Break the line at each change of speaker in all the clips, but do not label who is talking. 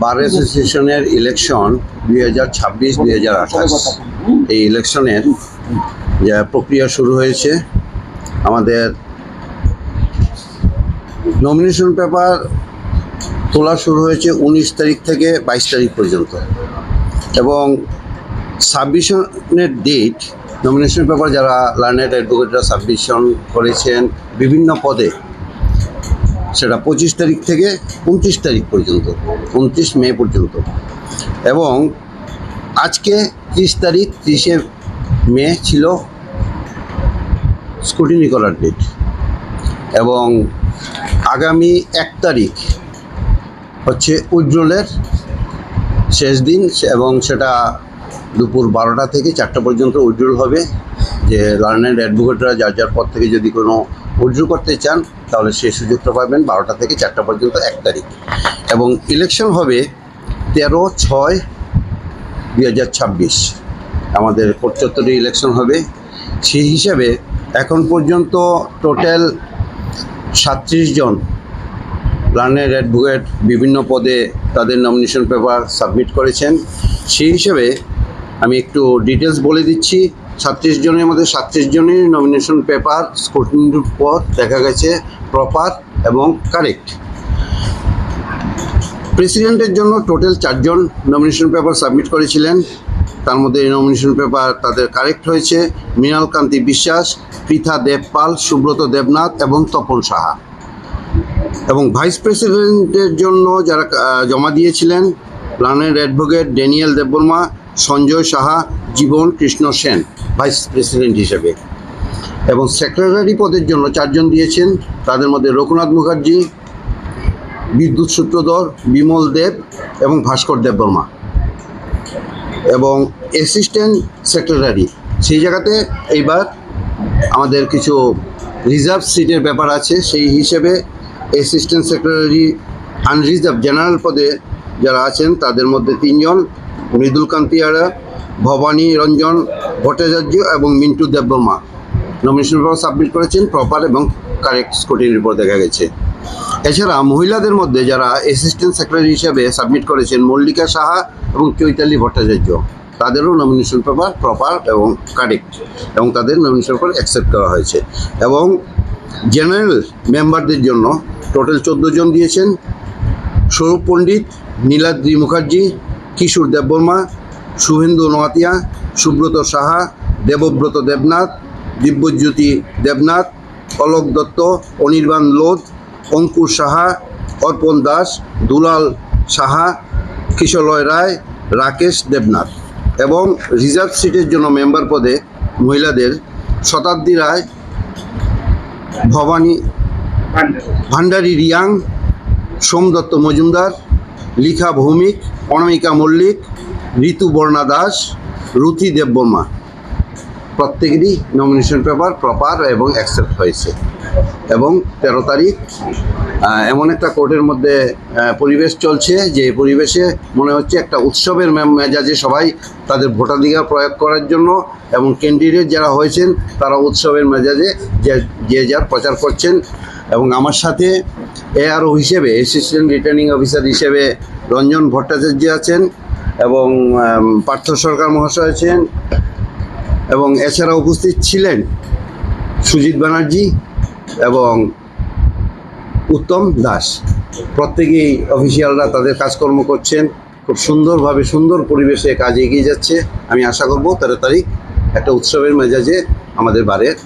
বার অ্যাসোসিয়েশনের ইলেকশন 2026-2028 এই ইলেকশনের যে প্রক্রিয়া শুরু হয়েছে। আমাদের নমিনেশন পেপার তোলা শুরু হয়েছে 19 তারিখ থেকে 22 তারিখ পর্যন্ত, এবং সাবমিশনের ডেট নমিনেশন পেপার যারা লার্নেড অ্যাডভোকেটরা সাবমিশন করেছেন বিভিন্ন পদে, সেটা 25 তারিখ থেকে 29 তারিখ পর্যন্ত, 29 মে পর্যন্ত। এবং আজকে 30 তারিখ, 30শে মে ছিল স্ক্রুটিনি করার ডেট, এবং আগামী 1 তারিখ হচ্ছে উইথড্রলের শেষ দিন, এবং সেটা দুপুর 12টা থেকে 4টা পর্যন্ত উইথড্রল হবে। যে লার্নেড অ্যাডভোকেটরা যার যার পদ থেকে যদি কোনো উইথড্র করতে চান তাহলে সেই সুযোগটা পাবেন 12টা থেকে 4টা পর্যন্ত 1 তারিখ। এবং ইলেকশন হবে 13/6/2026, আমাদের কোর্ট চত্বরে ইলেকশন হবে। সেই হিসাবে এখন পর্যন্ত টোটাল 37 জন লার্নেড অ্যাডভোকেট বিভিন্ন পদে তাদের নমিনেশন পেপার সাবমিট করেছেন। সেই হিসেবে আমি একটু ডিটেলস বলে দিচ্ছি। 36 জনের মধ্যে 37 জনের নমিনেশন পেপার স্ক্রুটিনির পর দেখা গেছে প্রপার এবং কারেক্ট। প্রেসিডেন্টের জন্য টোটাল 4 জন নমিনেশন পেপার সাবমিট করেছিলেন। তার মধ্যে এই নমিনেশন পেপার তাদের কারেক্ট হয়েছে মৃণাল কান্তি বিশ্বাস, পৃথা দেবপাল, সুব্রত দেবনাথ এবং তপন সাহা। এবং ভাইস প্রেসিডেন্টের জন্য যারা জমা দিয়েছিলেন learned advocate Daniel Debbarma, Sanjay Saha, Jiban Krishna Sen vice president হিসেবে। এবং সেক্রেটারি পদের জন্য 4 জন দিয়েছেন, তাদের মধ্যে রঘুনাথ মুখার্জি, বিদ্যুৎ সূত্রধর, বিমল দেব এবং ভাস্কর দেববর্মা। এবং অ্যাসিস্ট্যান্ট সেক্রেটারি সেই জায়গাতে এইবার আমাদের কিছু রিজার্ভ সিটের ব্যাপার আছে। সেই হিসেবে অ্যাসিস্ট্যান্ট সেক্রেটারি আনরিজার্ভ জেনারেল পদে যারা আছেন তাদের মধ্যে 3 জন, মৃদুল কান্তি আরা, ভবানী রঞ্জন ভট্টাচার্য এবং Mintu Debbarma nomination paper submit করেছেন প্রপার এবং কারেক্ট স্ক্রুটিনির উপর দেখা গেছে। এছাড়া মহিলাদের মধ্যে যারা অ্যাসিস্ট্যান্ট সেক্রেটারি হিসেবে সাবমিট করেছেন মল্লিকা সাহা এবং চৈতালি ভট্টাচার্য, তাদেরও নমিনেশন পেপার প্রপার এবং কারেক্ট, এবং তাদের নমিনেশন পেপার অ্যাকসেপ্ট করা হয়েছে। এবং জেনারেল মেম্বারদের জন্য টোটাল 14 জন দিয়েছেন, স্বরূপ পণ্ডিত, নীলাদ্রি মুখার্জি, কিশোর দেববর্মা, শুভেন্দু নোয়াতিয়া, সুব্রত সাহা, দেবব্রত দেবনাথ, দিব্যজ্যোতি দেবনাথ, অলোক দত্ত, অনির্বাণ লোধ, অঙ্কুর সাহা, অর্পণ দাস, দুলাল সাহা, কিশলয় রায়, রাকেশ দেবনাথ। এবং রিজার্ভ সিটের জন্য মেম্বার পদে মহিলাদের শতাব্দী রায়, ভবানী ভান্ডারী রিয়াং, সোমদত্ত মজুমদার, লিখা ভৌমিক, অনামিকা মল্লিক, ঋতুবর্ণা দাস, রুথি দেববর্মা। প্রত্যেকেরই নমিনেশন পেপার প্রপার এবং অ্যাকসেপ্ট হয়েছে। এবং 13 তারিখ এমন একটা কোর্টের মধ্যে পরিবেশ চলছে, যে পরিবেশে মনে হচ্ছে একটা উৎসবের মেজাজে সবাই তাদের ভোটাধিকার প্রয়োগ করার জন্য, এবং ক্যান্ডিডেট যারা হয়েছেন তারা উৎসবের মেজাজে যে যার প্রচার করছেন। এবং আমার সাথে এআরও হিসেবে অ্যাসিস্ট্যান্ট রিটার্নিং অফিসার হিসেবে রঞ্জন ভট্টাচার্য আছেন, এবং পার্থ সরকার মহাশয় আছেন, এবং এছাড়া উপস্থিত ছিলেন সুজিত ব্যানার্জি এবং উত্তম দাস। প্রত্যেকেই অফিসিয়ালরা তাদের কাজকর্ম করছেন খুব সুন্দরভাবে, সুন্দর পরিবেশে কাজ এগিয়ে যাচ্ছে। আমি আশা করব 13 তারিখ একটা উৎসবের মেজাজে আমাদের বারের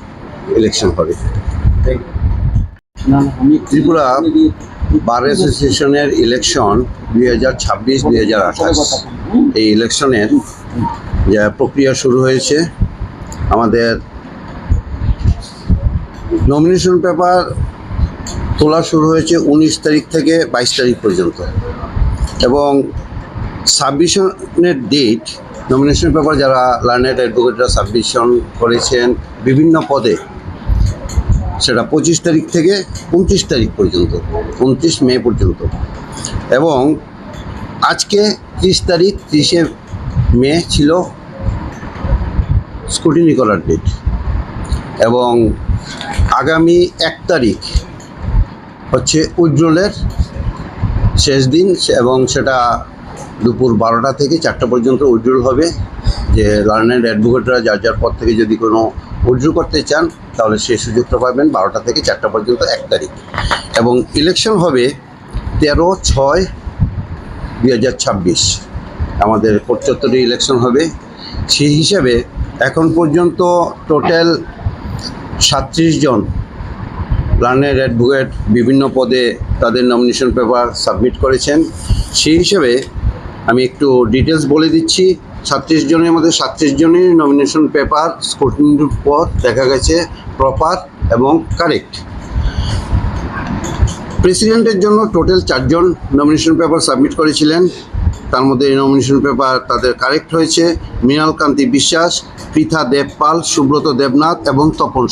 ইলেকশন হবে। ত্রিপুরা বার অ্যাসোসিয়েশনের ইলেকশন 2026-2028 এই ইলেকশনের যে প্রক্রিয়া শুরু হয়েছে। আমাদের নমিনেশন পেপার তোলা শুরু হয়েছে 19 তারিখ থেকে 22 তারিখ পর্যন্ত, এবং সাবমিশনের ডেট নমিনেশন পেপার যারা লার্নেড অ্যাডভোকেটরা সাবমিশন করেছেন বিভিন্ন পদে, সেটা 25 তারিখ থেকে 29 তারিখ পর্যন্ত, 29 মে পর্যন্ত। এবং আজকে 30 তারিখ, 30শে মে ছিল স্ক্রুটিনি করার ডেট, এবং আগামী 1 তারিখ হচ্ছে উইথড্রলের শেষ দিন এবং সেটা দুপুর 12টা থেকে 4টা পর্যন্ত উইথড্রল হবে। যে লার্নার অ্যাডভোকেটরা যার যার পদ থেকে যদি কোনো উইথড্র করতে চান তাহলে সেই সুযোগটা পাবেন 12টা থেকে 4টা পর্যন্ত 1 তারিখ। এবং ইলেকশন হবে 13/6/2026 আমাদের কোর্ট চত্বরে ইলেকশন হবে। সেই হিসাবে এখন পর্যন্ত টোটাল 37 জন লার্নার অ্যাডভোকেট বিভিন্ন পদে তাদের নমিনেশন পেপার সাবমিট করেছেন। সেই হিসেবে আমি একটু ডিটেলস বলে দিচ্ছি। 36 জনের মধ্যে 37 জনের নমিনেশন পেপার স্ক্রুটিনির পর দেখা গেছে প্রপার এবং কারেক্ট। প্রেসিডেন্টের জন্য টোটাল 4 জন নমিনেশন পেপার সাবমিট করেছিলেন। তার মধ্যে এই নমিনেশন পেপার তাদের কারেক্ট হয়েছে মৃণাল কান্তি বিশ্বাস, পৃথা দেবপাল, সুব্রত দেবনাথ এবং তপন